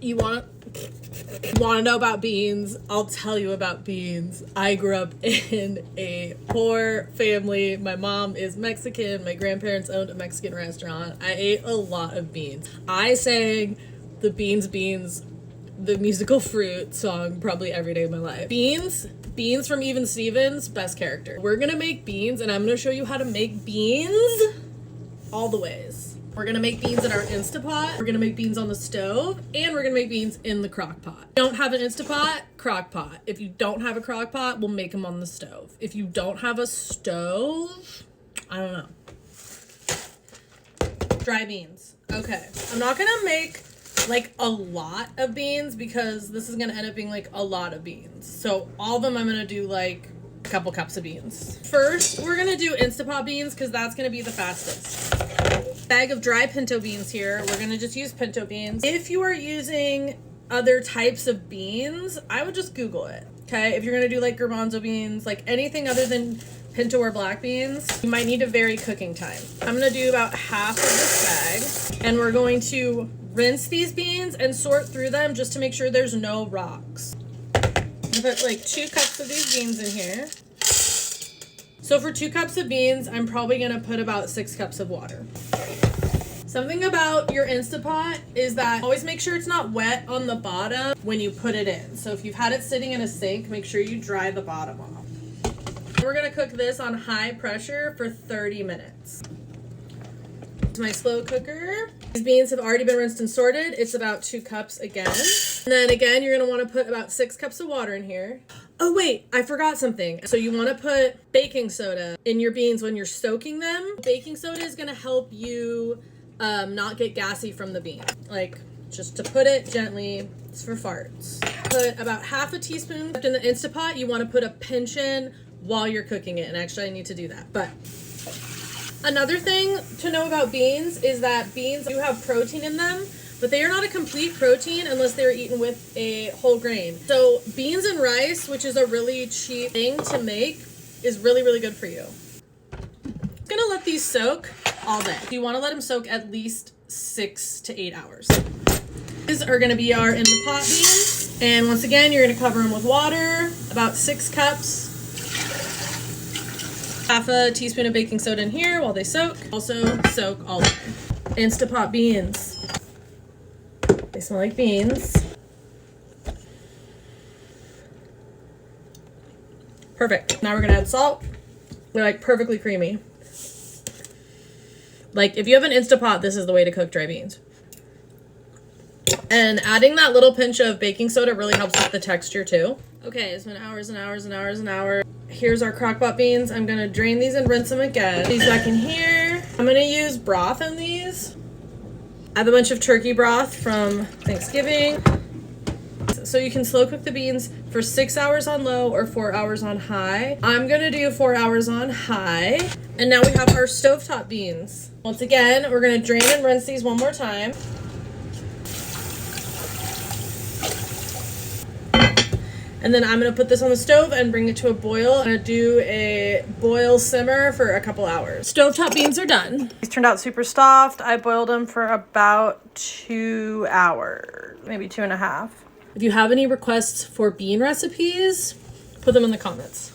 You want to know about beans? I'll tell you about beans. I grew up in a poor family. My mom is Mexican. My grandparents owned a Mexican restaurant. I ate a lot of beans. I sang the Beans, the musical Fruit song probably every day of my life. Beans from Even Stevens, best character. We're gonna make beans, and I'm gonna show you how to make beans all the ways. We're gonna make beans in our Instapot, we're gonna make beans on the stove, and we're gonna make beans in the crock pot. If you don't have an Instapot, crock pot. If you don't have a crock pot, we'll make them on the stove. If you don't have a stove, I don't know. Dry beans. Okay, I'm not gonna make like a lot of beans because this is gonna end up being like a lot of beans. So all of them I'm gonna do like a couple cups of beans. First, we're gonna do Instapot beans because that's gonna be the fastest. Bag of dry pinto beans here. We're gonna just use pinto beans. If you are using other types of beans, I would just Google it. Okay, if you're gonna do like garbanzo beans, like anything other than pinto or black beans, you might need a vary cooking time. I'm gonna do about half of this bag, and we're going to rinse these beans and sort through them just to make sure there's no rocks. I put like 2 cups of these beans in here. So for 2 cups of beans, I'm probably gonna put about 6 cups of water. Something about your Instapot is that always make sure it's not wet on the bottom when you put it in. So if you've had it sitting in a sink, make sure you dry the bottom off. We're gonna cook this on high pressure for 30 minutes. To my slow cooker. These beans have already been rinsed and sorted. It's about 2 cups again. And then again, you're gonna wanna put about 6 cups of water in here. Oh wait, I forgot something. So you wanna put baking soda in your beans when you're soaking them. Baking soda is gonna help you not get gassy from the bean. Like, just to put it gently, it's for farts. Put about half a teaspoon in the Instapot. You wanna put a pinch in while you're cooking it. And actually I need to do that, but another thing to know about beans is that beans do have protein in them, but they are not a complete protein unless they're eaten with a whole grain. So beans and rice, which is a really cheap thing to make, is really, really good for you. I'm gonna let these soak all day. You wanna let them soak at least 6 to 8 hours. These are gonna be our in the pot beans. And once again, you're gonna cover them with water, about 6 cups. Half a teaspoon of baking soda in here while they soak. Also soak all day. Instapot beans. They smell like beans. Perfect. Now we're gonna add salt. They're like perfectly creamy. Like if you have an Instapot, this is the way to cook dry beans. And adding that little pinch of baking soda really helps with the texture too. Okay, it's been hours and hours and hours and hours. Here's our crockpot beans. I'm gonna drain these and rinse them again. These back in here. I'm gonna use broth in these. I have a bunch of turkey broth from Thanksgiving. So you can slow cook the beans for 6 hours on low or 4 hours on high. I'm gonna do 4 hours on high. And now we have our stovetop beans. Once again, we're gonna drain and rinse these one more time. And then I'm gonna put this on the stove and bring it to a boil. I'm gonna do a boil simmer for a couple hours. Stovetop beans are done. These turned out super soft. I boiled them for about 2 hours, maybe 2.5. If you have any requests for bean recipes, put them in the comments.